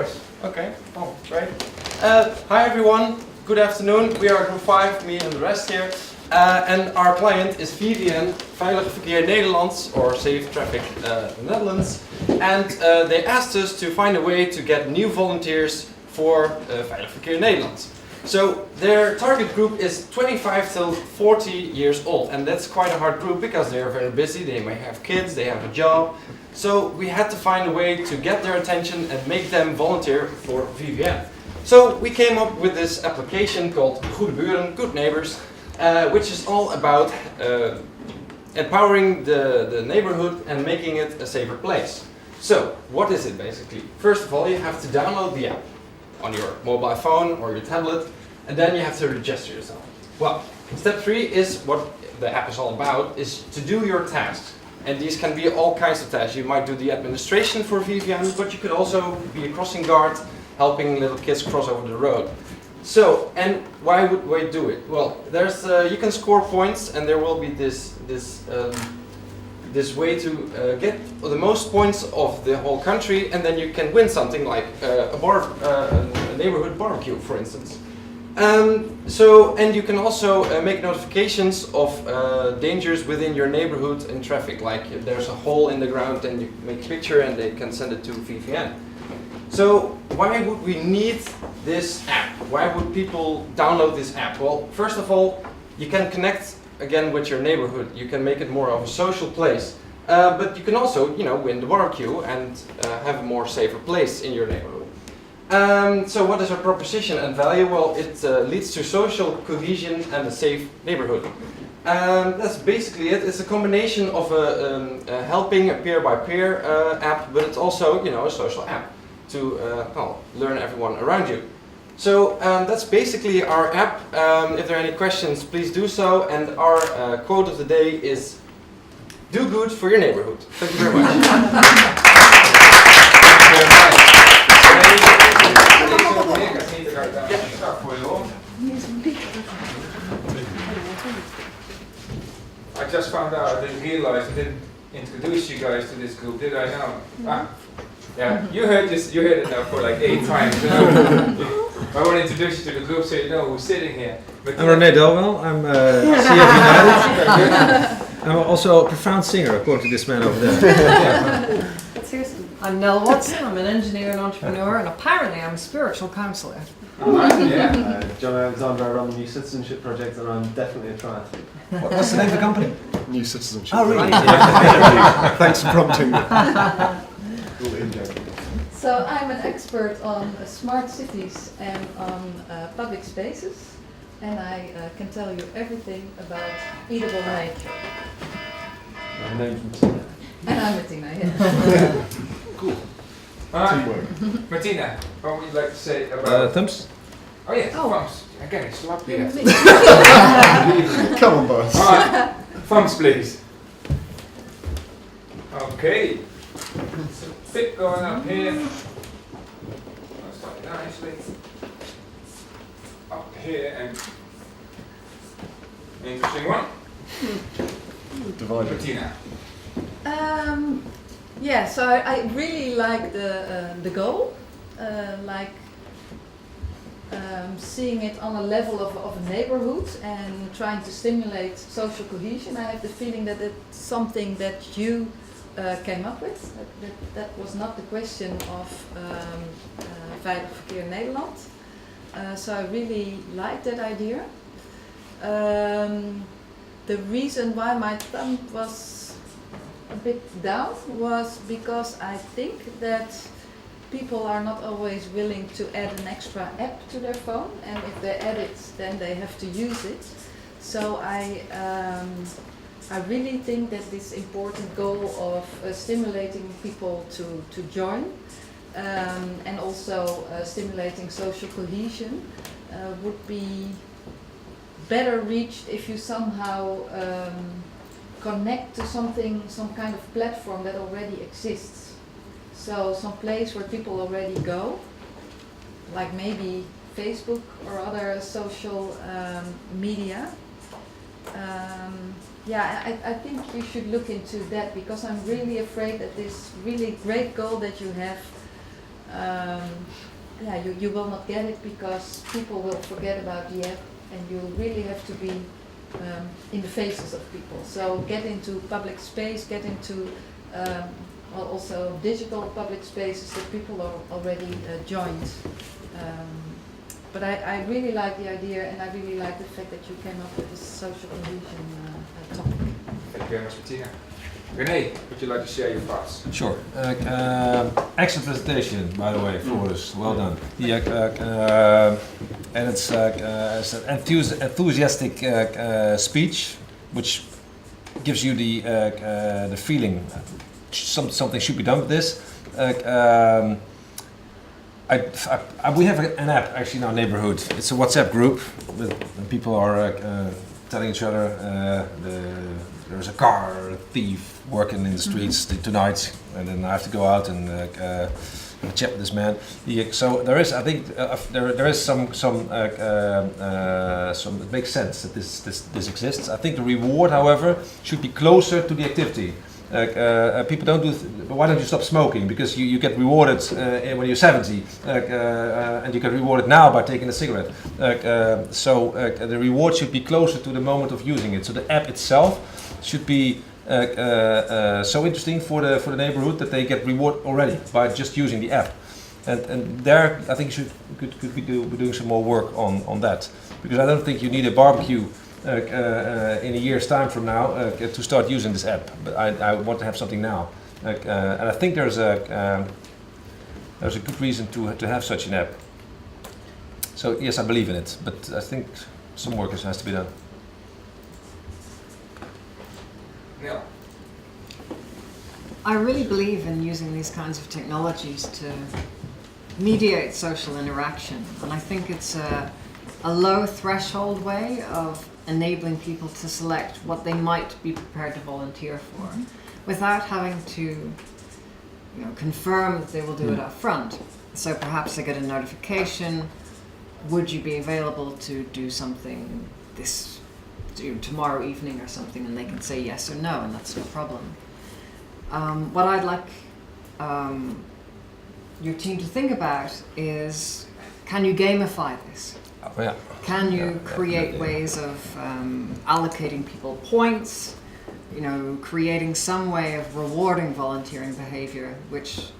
course. Okay. Oh, great. Hi everyone. Good afternoon. We are Group 5, me and the rest here. And our client is VVN, Veilig Verkeer Nederland, or Safe Traffic Netherlands. And they asked us to find a way to get new volunteers for Veilig Verkeer Nederland. So their target group is 25 till 40 years old, and that's quite a hard group because they are very busy, they may have kids, they have a job. So we had to find a way to get their attention and make them volunteer for VVN. So we came up with this application called Goede Buren, Good Neighbors, which is all about empowering the neighborhood and making it a safer place. So what is it basically? First of all, you have to download the app on your mobile phone or your tablet, and then you have to register yourself. Well, step 3 is what the app is all about, is to do your tasks. And these can be all kinds of tasks. You might do the administration for VVN, but you could also be a crossing guard, helping little kids cross over the road. So, and why would we do it? Well, there's you can score points, and there will be this way to get the most points of the whole country, and then you can win something like a neighborhood barbecue, for instance. And you can also make notifications of dangers within your neighborhood and traffic, like if there's a hole in the ground, and you make a picture and they can send it to VVN. So why would we need this app? Why would people download this app? Well, first of all, you can connect again with your neighborhood. You can make it more of a social place. But you can also, win the barbecue and have a more safer place in your neighborhood. So what is our proposition and value? Well, it leads to social cohesion and a safe neighborhood. That's basically it. It's a combination of a helping, a peer-by-peer app, but it's also, a social app to learn everyone around you. So that's basically our app. If there are any questions, please do so. And our quote of the day is, do good for your neighborhood. Thank you very much. I just found out, I didn't realize, I didn't introduce you guys to this group, did I now? Yeah, you heard it now for like 8 times. I want to introduce you to the group so you know who's sitting here. But I'm René Delwell, I'm CF United. I'm also a profound singer, according to this man over there. Seriously. I'm Nell Watson, I'm an engineer and entrepreneur, and apparently I'm a spiritual counsellor. John Alexander, I run the New Citizenship Project, and I'm definitely a triathlete. What's the name of the company? New Citizenship. Oh, really? Thanks for prompting me. So I'm an expert on smart cities and on public spaces, and I can tell you everything about eatable nature. My name's Martina. And I'm Martina, yeah. Cool. Teamwork. Martina, what would you like to say about... Thumbs? Oh yes, thumbs. Again, it's sloppy. Come on, boss. Alright, thumbs please. Okay. So fit going up here. That's quite nicely. Up here and... Interesting one. Divided. Martina. Yeah, so I really like the goal, seeing it on a level of a neighborhood and trying to stimulate social cohesion. I have the feeling that it's something that you came up with. That was not the question of Veilig Verkeer Nederland. So I really like that idea. The reason why my thumb was a bit down was because I think that people are not always willing to add an extra app to their phone, and if they add it, then they have to use it. So I really think that this important goal of stimulating people to join and also stimulating social cohesion would be better reached if you somehow connect to some kind of platform that already exists. So some place where people already go, like maybe Facebook or other social media. I think you should look into that, because I'm really afraid that this really great goal that you have yeah, you will not get it because people will forget about the app, and you really have to be in the faces of people. So get into public space, get into also digital public spaces that people are already joined. But I really like the idea, and I really like the fact that you came up with this social cohesion topic. Thank you very much, Bettina. René, would you like to share your thoughts? Sure. Excellent presentation, by the way, Floris. Well done. And it's an enthusiastic speech, which gives you the feeling something should be done with this. We have an app actually in our neighborhood. It's a WhatsApp group, and people are telling each other there's a car thief working in the streets tonight, and then I have to go out and chat with this man. So there is, I think, there is some. It makes sense that this exists. I think the reward, however, should be closer to the activity. People don't do. Why don't you stop smoking? Because you get rewarded when you're 70, and you get rewarded now by taking a cigarette. So the reward should be closer to the moment of using it. So the app itself should be so interesting for the neighborhood that they get reward already by just using the app. And there, I think you could be doing some more work on that, because I don't think you need a barbecue in a year's time from now to start using this app. But I want to have something now, and I think there's a good reason to have such an app. So yes, I believe in it, but I think some work has to be done. Neil. I really believe in using these kinds of technologies to mediate social interaction, and I think it's a low threshold way of enabling people to select what they might be prepared to volunteer for, without having to, confirm that they will do it up front. So perhaps they get a notification: would you be available to do something tomorrow evening or something, and they can say yes or no, and that's no problem. What I'd like your team to think about is, can you gamify this? Yeah. Can you create ways of allocating people points, creating some way of rewarding volunteering behavior, which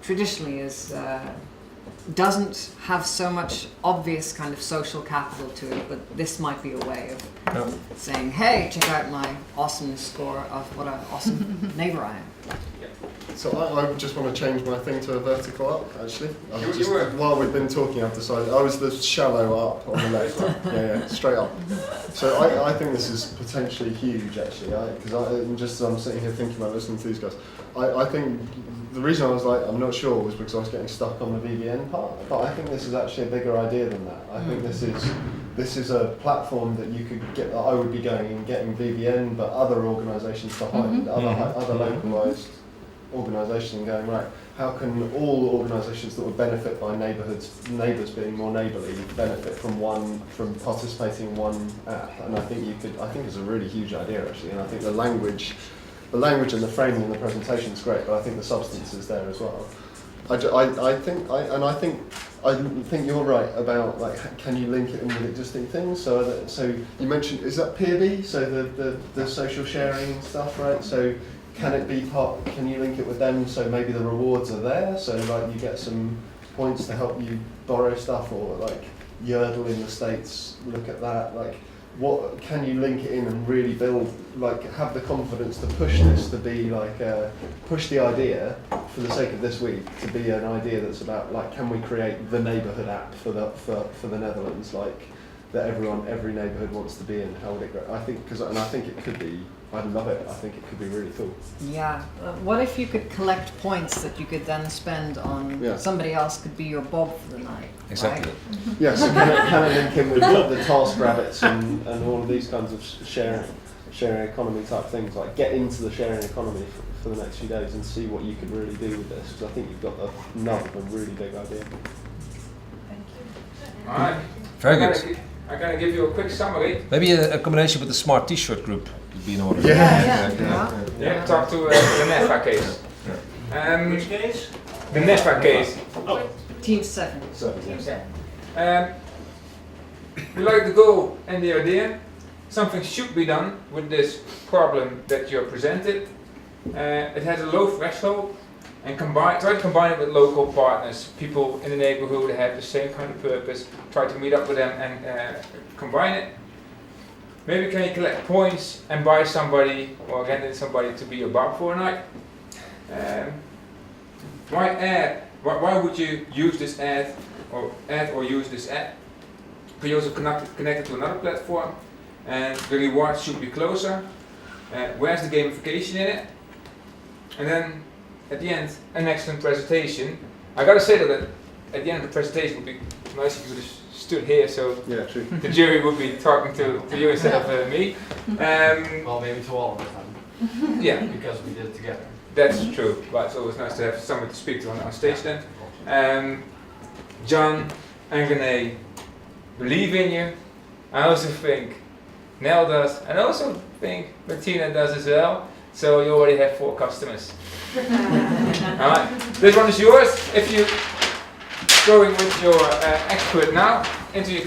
traditionally doesn't have so much obvious kind of social capital to it, but this might be a way of saying, hey, check out my awesome score of what an awesome neighbor I am. So I just want to change my thing to a vertical up, actually. While we've been talking, I've decided I was the shallow up on the left. yeah, straight up. So I think this is potentially huge, actually, because I'm sitting here thinking about listening to these guys. I think the reason I was like, I'm not sure, was because I was getting stuck on the VBN part, but I think this is actually a bigger idea than that. I think this is a platform that you could get, I would be going and getting VBN, but other organisations behind, other localised organisations, and going, right, how can all organisations that would benefit by neighbours being more neighbourly benefit from participating in one app? And I think it's a really huge idea, actually, and I think the language and the framing and the presentation is great, but I think the substance is there as well. I think you're right about, like, can you link it in with existing things? So you mentioned, is that Peerby? So the social sharing stuff, right? So can it be can you link it with them so maybe the rewards are there? So like you get some points to help you borrow stuff, or like Yodel in the States, look at that. Like, what can you link it in and really build, like, have the confidence to push this to be like, push the idea for the sake of this week to be an idea that's about, like, can we create the neighbourhood app for the Netherlands, like, that every neighbourhood wants to be in? How would it grow? I think it could be. I'd love it. I think it could be really cool. Yeah. What if you could collect points that you could then spend on somebody else could be your Bob for the night? Exactly. Right? Yeah, so can it link in with the task rabbits and all of these kinds of sharing economy type things, like get into the sharing economy for the next few days and see what you can really do with this, because I think you've got the nub of a really big idea. Thank you. All right. Very good. I'm going to give you a quick summary. Maybe a combination with the Smart T-shirt group would be in order. Yeah, talk to the NEFA case. Which case? the NEFA case. Team 7. We like the goal and the idea. Something should be done with this problem that you're presented. It has a low threshold, and try to combine it with local partners, people in the neighborhood that have the same kind of purpose. Try to meet up with them and combine it. Maybe can you collect points and buy somebody or get somebody to be your bar for a night? Why would you use this ad or use this app? Could you also connect it to another platform? And the rewards should be closer. Where's the gamification in it? And then at the end, an excellent presentation. I gotta say that at the end of the presentation would be nice if you would have stood here, so Yeah, true. the jury would be talking to you instead of me. Well, maybe to all of us then, Yeah, because we did it together. that's true. But it's always nice to have someone to speak to on stage then. John and René believe in you. I also think Nel does, and I also think Martina does as well. So you already have 4 customers. Alright, this one is yours. If you going with your expert now into your